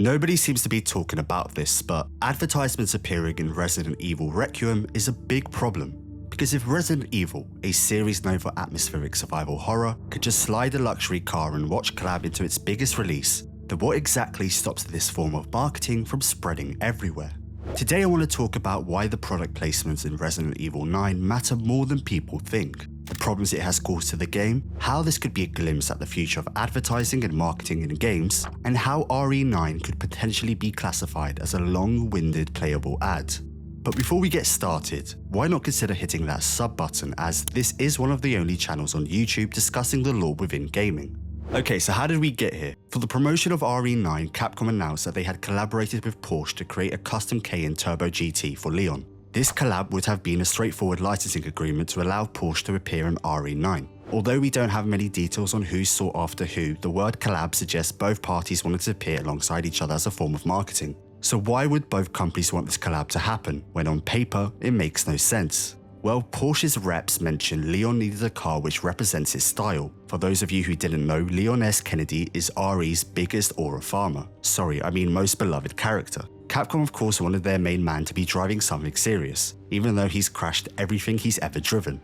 Nobody seems to be talking about this, but advertisements appearing in Resident Evil Requiem is a big problem. Because if Resident Evil, a series known for atmospheric survival horror, could just slide a luxury car and watch collab into its biggest release, then what exactly stops this form of marketing from spreading everywhere? Today I want to talk about why the product placements in Resident Evil 9 matter more than people think, the problems it has caused to the game, how this could be a glimpse at the future of advertising and marketing in games, and how RE9 could potentially be classified as a long-winded playable ad. But before we get started, why not consider hitting that sub button, as this is one of the only channels on YouTube discussing the lore within gaming. Okay, so how did we get here? For the promotion of RE9, Capcom announced that they had collaborated with Porsche to create a custom Cayenne Turbo GT for Leon. This collab would have been a straightforward licensing agreement to allow Porsche to appear in RE9. Although we don't have many details on who sought after who, the word collab suggests both parties wanted to appear alongside each other as a form of marketing. So why would both companies want this collab to happen, when on paper, it makes no sense? Well, Porsche's reps mentioned Leon needed a car which represents his style. For those of you who didn't know, Leon S. Kennedy is RE's biggest aura farmer. Sorry, I mean most beloved character. Capcom of course wanted their main man to be driving something serious, even though he's crashed everything he's ever driven.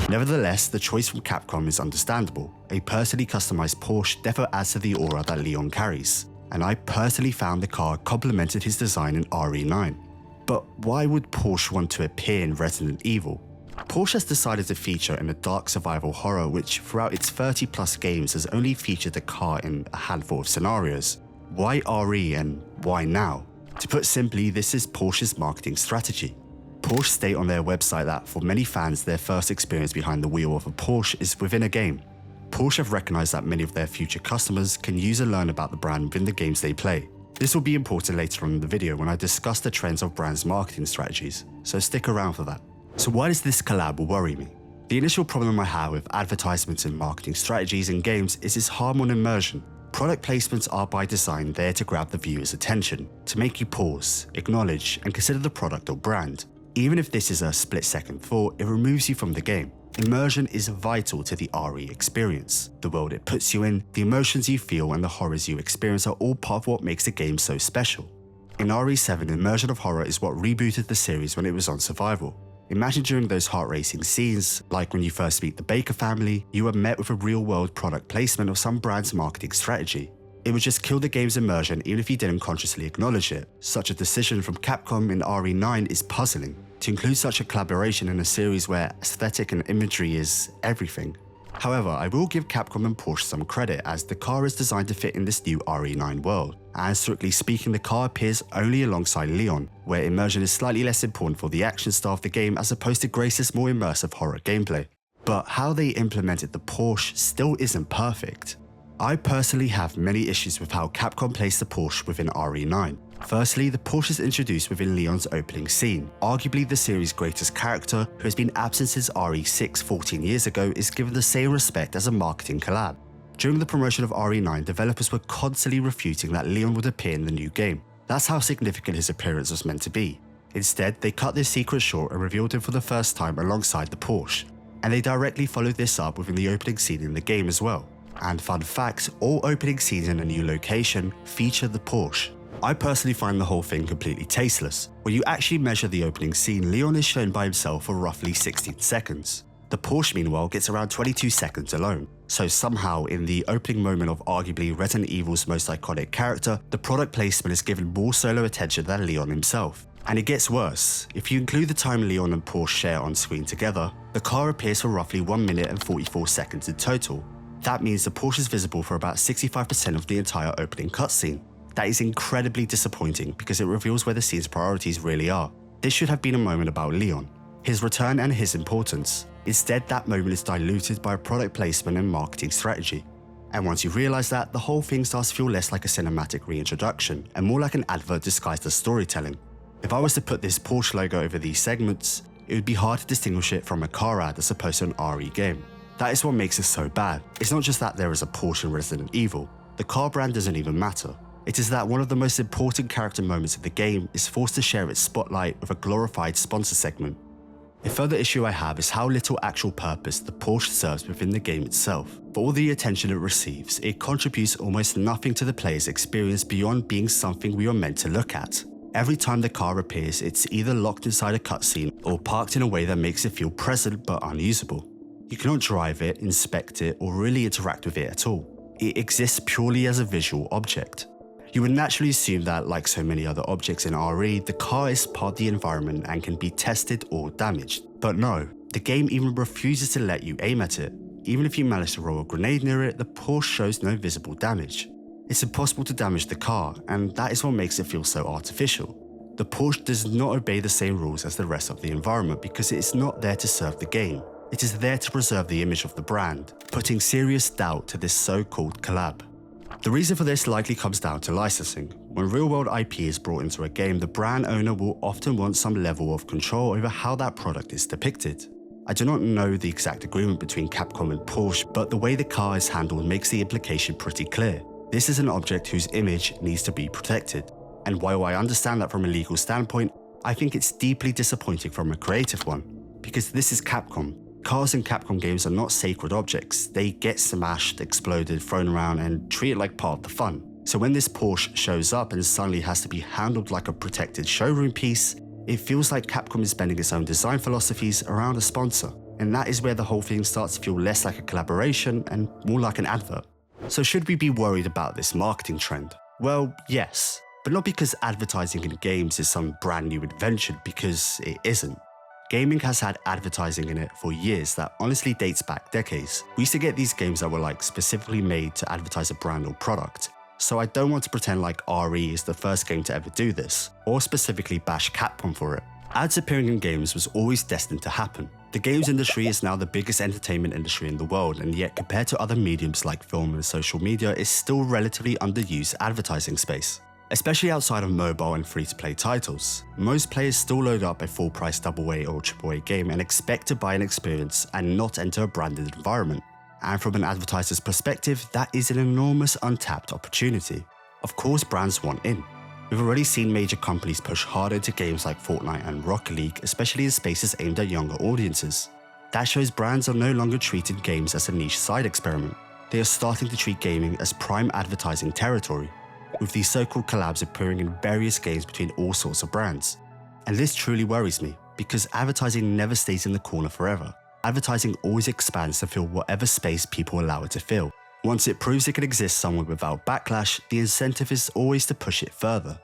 Nevertheless, the choice from Capcom is understandable. A personally customized Porsche defo adds to the aura that Leon carries, and I personally found the car complemented his design in RE9. But why would Porsche want to appear in Resident Evil? Porsche has decided to feature in a dark survival horror which throughout its 30+ games has only featured the car in a handful of scenarios. Why RE and why now? To put simply, this is Porsche's marketing strategy. Porsche state on their website that for many fans their first experience behind the wheel of a Porsche is within a game. Porsche have recognized that many of their future customers can use and learn about the brand within the games they play. This will be important later on in the video when I discuss the trends of brands' marketing strategies, so stick around for that. So why does this collab worry me? The initial problem I have with advertisements and marketing strategies in games is its harm on immersion. Product placements are by design there to grab the viewer's attention, to make you pause, acknowledge, and consider the product or brand. Even if this is a split-second thought, it removes you from the game. Immersion is vital to the RE experience. The world it puts you in, the emotions you feel, and the horrors you experience are all part of what makes the game so special. In RE7, immersion of horror is what rebooted the series when it was on survival. Imagine during those heart-racing scenes, like when you first meet the Baker family, you were met with a real-world product placement of some brand's marketing strategy. It would just kill the game's immersion even if you didn't consciously acknowledge it. Such a decision from Capcom in RE9 is puzzling. To include such a collaboration in a series where aesthetic and imagery is everything. However, I will give Capcom and Porsche some credit as the car is designed to fit in this new RE9 world. And strictly speaking, the car appears only alongside Leon, where immersion is slightly less important for the action style of the game as opposed to Grace's more immersive horror gameplay. But how they implemented the Porsche still isn't perfect. I personally have many issues with how Capcom placed the Porsche within RE9. Firstly, the Porsche is introduced within Leon's opening scene. Arguably the series' greatest character, who has been absent since RE6 14 years ago, is given the same respect as a marketing collab. During the promotion of RE9, developers were constantly refuting that Leon would appear in the new game. That's how significant his appearance was meant to be. Instead, they cut this secret short and revealed him for the first time alongside the Porsche. And they directly followed this up within the opening scene in the game as well. And fun fact, all opening scenes in a new location feature the Porsche. I personally find the whole thing completely tasteless. When you actually measure the opening scene, Leon is shown by himself for roughly 16 seconds. The Porsche meanwhile gets around 22 seconds alone. So somehow in the opening moment of arguably Resident Evil's most iconic character, the product placement is given more solo attention than Leon himself. And it gets worse. If you include the time Leon and Porsche share on screen together, the car appears for roughly 1 minute and 44 seconds in total. That means the Porsche is visible for about 65% of the entire opening cutscene. That is incredibly disappointing because it reveals where the scene's priorities really are. This should have been a moment about Leon, his return and his importance. Instead, that moment is diluted by a product placement and marketing strategy. And once you realize that, the whole thing starts to feel less like a cinematic reintroduction and more like an advert disguised as storytelling. If I was to put this Porsche logo over these segments, it would be hard to distinguish it from a car ad as opposed to an RE game. That is what makes it so bad. It's not just that there is a Porsche in Resident Evil. The car brand doesn't even matter. It is that one of the most important character moments of the game is forced to share its spotlight with a glorified sponsor segment. A further issue I have is how little actual purpose the Porsche serves within the game itself. For all the attention it receives, it contributes almost nothing to the player's experience beyond being something we are meant to look at. Every time the car appears, it's either locked inside a cutscene or parked in a way that makes it feel present but unusable. You cannot drive it, inspect it, or really interact with it at all. It exists purely as a visual object. You would naturally assume that, like so many other objects in RE, the car is part of the environment and can be tested or damaged. But no, the game even refuses to let you aim at it. Even if you manage to roll a grenade near it, the Porsche shows no visible damage. It's impossible to damage the car, and that is what makes it feel so artificial. The Porsche does not obey the same rules as the rest of the environment because it is not there to serve the game. It is there to preserve the image of the brand, putting serious doubt to this so-called collab. The reason for this likely comes down to licensing. When real-world IP is brought into a game, the brand owner will often want some level of control over how that product is depicted. I do not know the exact agreement between Capcom and Porsche, but the way the car is handled makes the implication pretty clear. This is an object whose image needs to be protected. And while I understand that from a legal standpoint, I think it's deeply disappointing from a creative one. Because this is Capcom. Cars in Capcom games are not sacred objects. They get smashed, exploded, thrown around, and treated like part of the fun. So when this Porsche shows up and suddenly has to be handled like a protected showroom piece, it feels like Capcom is bending its own design philosophies around a sponsor. And that is where the whole thing starts to feel less like a collaboration and more like an advert. So should we be worried about this marketing trend? Well, yes. But not because advertising in games is some brand new invention, because it isn't. Gaming has had advertising in it for years that honestly dates back decades. We used to get these games that were like specifically made to advertise a brand or product. So I don't want to pretend like RE is the first game to ever do this, or specifically bash Capcom for it. Ads appearing in games was always destined to happen. The games industry is now the biggest entertainment industry in the world, and yet compared to other mediums like film and social media, it's still relatively underused advertising space. Especially outside of mobile and free-to-play titles. Most players still load up a full-price AA or AAA game and expect to buy an experience and not enter a branded environment. And from an advertiser's perspective, that is an enormous untapped opportunity. Of course, brands want in. We've already seen major companies push harder into games like Fortnite and Rocket League, especially in spaces aimed at younger audiences. That shows brands are no longer treating games as a niche side experiment. They are starting to treat gaming as prime advertising territory, with these so-called collabs appearing in various games between all sorts of brands. And this truly worries me, because advertising never stays in the corner forever. Advertising always expands to fill whatever space people allow it to fill. Once it proves it can exist somewhere without backlash, the incentive is always to push it further.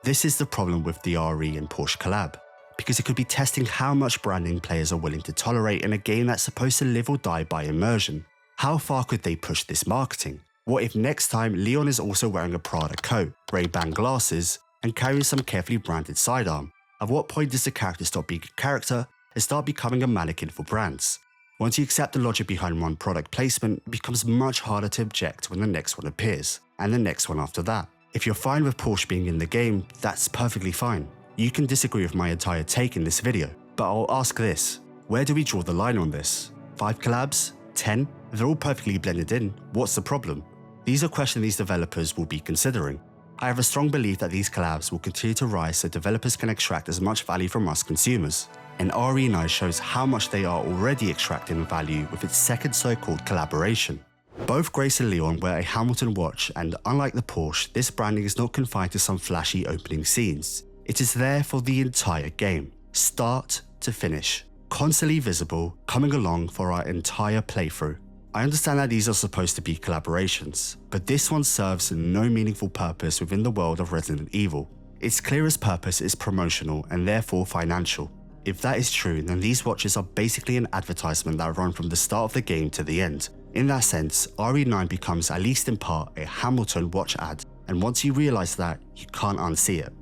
This is the problem with the RE and Porsche collab, because it could be testing how much branding players are willing to tolerate in a game that's supposed to live or die by immersion. How far could they push this marketing? What if next time Leon is also wearing a Prada coat, Ray-Ban glasses, and carrying some carefully branded sidearm? At what point does the character stop being a character and start becoming a mannequin for brands? Once you accept the logic behind one product placement, it becomes much harder to object when the next one appears, and the next one after that. If you're fine with Porsche being in the game, that's perfectly fine. You can disagree with my entire take in this video, but I'll ask this: where do we draw the line on this? 5 collabs? 10? If they're all perfectly blended in, what's the problem? These are questions these developers will be considering. I have a strong belief that these collabs will continue to rise so developers can extract as much value from us consumers. And RE9 shows how much they are already extracting value with its second so-called collaboration. Both Grace and Leon wear a Hamilton watch, and unlike the Porsche, this branding is not confined to some flashy opening scenes. It is there for the entire game, start to finish, constantly visible, coming along for our entire playthrough. I understand that these are supposed to be collaborations, but this one serves no meaningful purpose within the world of Resident Evil. Its clearest purpose is promotional and therefore financial. If that is true, then these watches are basically an advertisement that run from the start of the game to the end. In that sense, RE9 becomes, at least in part, a Hamilton watch ad, and once you realize that, you can't unsee it.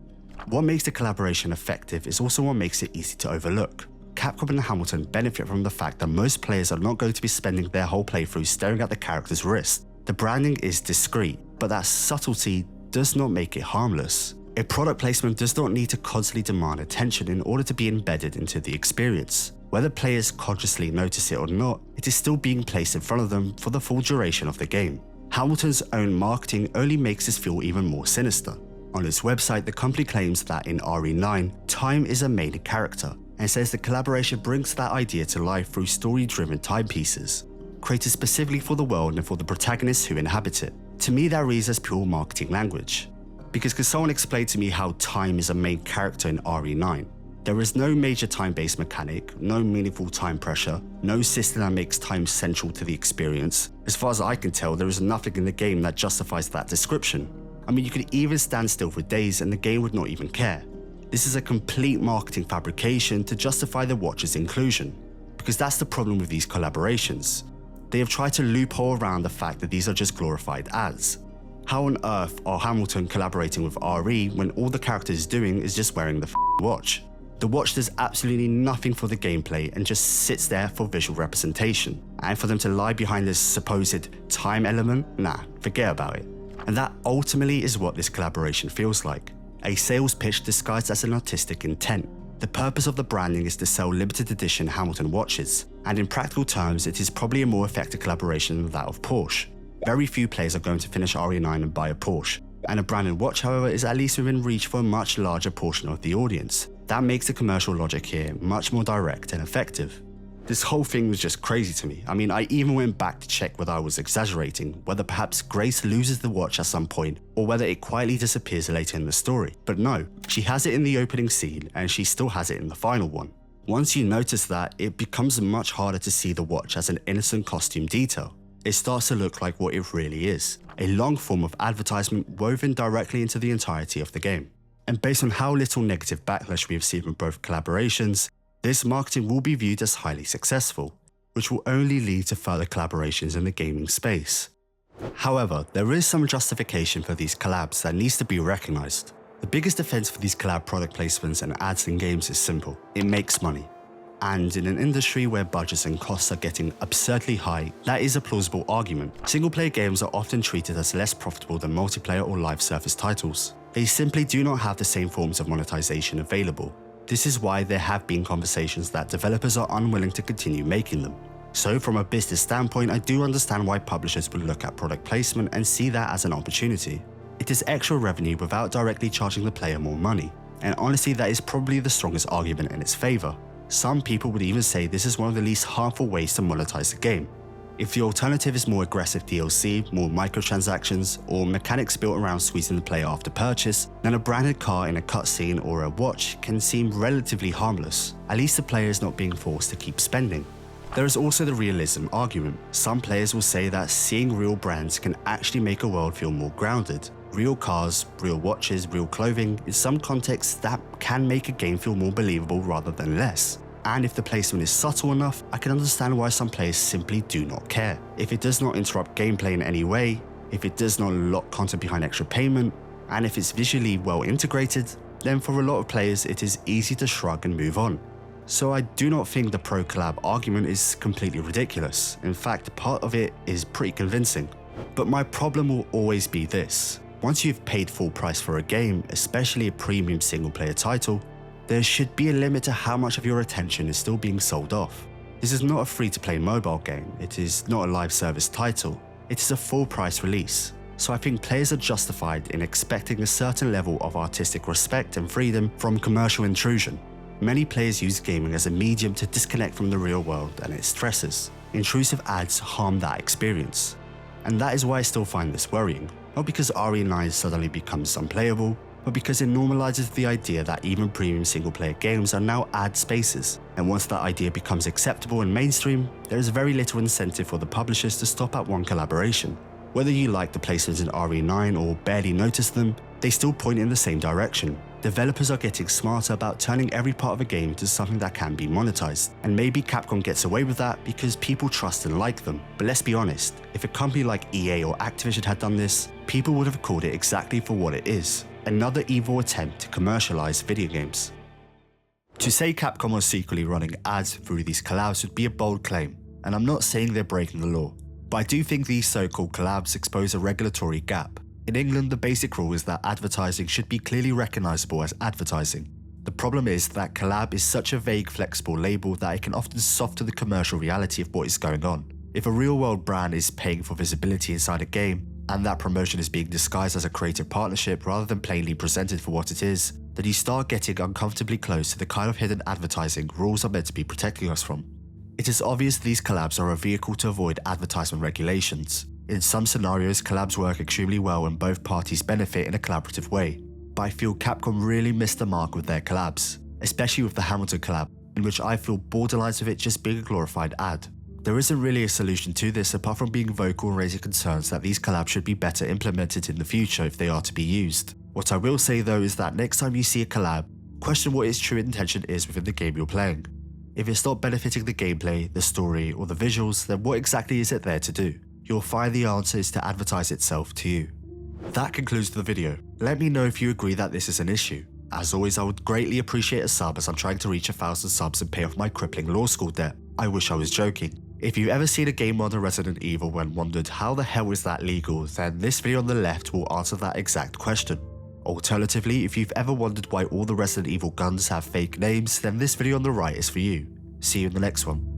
What makes the collaboration effective is also what makes it easy to overlook. Capcom and Hamilton benefit from the fact that most players are not going to be spending their whole playthrough staring at the character's wrist. The branding is discreet, but that subtlety does not make it harmless. A product placement does not need to constantly demand attention in order to be embedded into the experience. Whether players consciously notice it or not, it is still being placed in front of them for the full duration of the game. Hamilton's own marketing only makes this feel even more sinister. On its website, the company claims that in RE9, time is a main character, and says the collaboration brings that idea to life through story-driven timepieces, created specifically for the world and for the protagonists who inhabit it. To me, that reads as pure marketing language. Because could someone explain to me how time is a main character in RE9? There is no major time-based mechanic, no meaningful time pressure, no system that makes time central to the experience. As far as I can tell, there is nothing in the game that justifies that description. I mean, you could even stand still for days and the game would not even care. This is a complete marketing fabrication to justify the watch's inclusion. Because that's the problem with these collaborations. They have tried to loophole around the fact that these are just glorified ads. How on earth are Hamilton collaborating with RE when all the character is doing is just wearing the watch? The watch does absolutely nothing for the gameplay and just sits there for visual representation. And for them to lie behind this supposed time element, nah, forget about it. And that ultimately is what this collaboration feels like. A sales pitch disguised as an artistic intent. The purpose of the branding is to sell limited edition Hamilton watches, and in practical terms it is probably a more effective collaboration than that of Porsche. Very few players are going to finish RE9 and buy a Porsche, and a branded watch however is at least within reach for a much larger portion of the audience. That makes the commercial logic here much more direct and effective. This whole thing was just crazy to me. I mean, I even went back to check whether I was exaggerating, whether perhaps Grace loses the watch at some point, or whether it quietly disappears later in the story. But no, she has it in the opening scene, and she still has it in the final one. Once you notice that, it becomes much harder to see the watch as an innocent costume detail. It starts to look like what it really is, a long form of advertisement woven directly into the entirety of the game. And based on how little negative backlash we have seen from both collaborations, this marketing will be viewed as highly successful, which will only lead to further collaborations in the gaming space. However, there is some justification for these collabs that needs to be recognised. The biggest defense for these collab product placements and ads in games is simple: it makes money. And in an industry where budgets and costs are getting absurdly high, that is a plausible argument. Single-player games are often treated as less profitable than multiplayer or live service titles. They simply do not have the same forms of monetization available. This is why there have been conversations that developers are unwilling to continue making them. So from a business standpoint, I do understand why publishers would look at product placement and see that as an opportunity. It is extra revenue without directly charging the player more money, and honestly that is probably the strongest argument in its favour. Some people would even say this is one of the least harmful ways to monetize the game. If the alternative is more aggressive DLC, more microtransactions, or mechanics built around squeezing the player after purchase, then a branded car in a cutscene or a watch can seem relatively harmless. At least the player is not being forced to keep spending. There is also the realism argument. Some players will say that seeing real brands can actually make a world feel more grounded. Real cars, real watches, real clothing, in some contexts that can make a game feel more believable rather than less. And if the placement is subtle enough, I can understand why some players simply do not care. If it does not interrupt gameplay in any way, if it does not lock content behind extra payment, and if it's visually well integrated, then for a lot of players it is easy to shrug and move on. So I do not think the pro collab argument is completely ridiculous. In fact, part of it is pretty convincing. But my problem will always be this: once you've paid full price for a game, especially a premium single player title, there should be a limit to how much of your attention is still being sold off. This is not a free-to-play mobile game, it is not a live service title, it is a full-price release. So I think players are justified in expecting a certain level of artistic respect and freedom from commercial intrusion. Many players use gaming as a medium to disconnect from the real world and its stresses. Intrusive ads harm that experience. And that is why I still find this worrying, not because RE9 suddenly becomes unplayable, but because it normalizes the idea that even premium single-player games are now ad spaces, and once that idea becomes acceptable and mainstream, there is very little incentive for the publishers to stop at one collaboration. Whether you like the placements in RE9 or barely notice them, they still point in the same direction. Developers are getting smarter about turning every part of a game into something that can be monetized, and maybe Capcom gets away with that because people trust and like them. But let's be honest, if a company like EA or Activision had done this, people would have called it exactly for what it is: another evil attempt to commercialize video games. To say Capcom are secretly running ads through these collabs would be a bold claim, and I'm not saying they're breaking the law, but I do think these so-called collabs expose a regulatory gap. In England, the basic rule is that advertising should be clearly recognisable as advertising. The problem is that collab is such a vague, flexible label that it can often soften the commercial reality of what is going on. If a real-world brand is paying for visibility inside a game, and that promotion is being disguised as a creative partnership rather than plainly presented for what it is, then you start getting uncomfortably close to the kind of hidden advertising rules are meant to be protecting us from. It is obvious these collabs are a vehicle to avoid advertisement regulations. In some scenarios, collabs work extremely well when both parties benefit in a collaborative way, but I feel Capcom really missed the mark with their collabs, especially with the Hamilton collab, in which I feel borderlines of it just being a glorified ad. There isn't really a solution to this apart from being vocal and raising concerns that these collabs should be better implemented in the future if they are to be used. What I will say though is that next time you see a collab, question what its true intention is within the game you're playing. If it's not benefiting the gameplay, the story, or the visuals, then what exactly is it there to do? You'll find the answer is to advertise itself to you. That concludes the video. Let me know if you agree that this is an issue. As always, I would greatly appreciate a sub as I'm trying to reach 1,000 subs and pay off my crippling law school debt. I wish I was joking. If you've ever seen a game mod on Resident Evil and wondered how the hell is that legal, then this video on the left will answer that exact question. Alternatively, if you've ever wondered why all the Resident Evil guns have fake names, then this video on the right is for you. See you in the next one.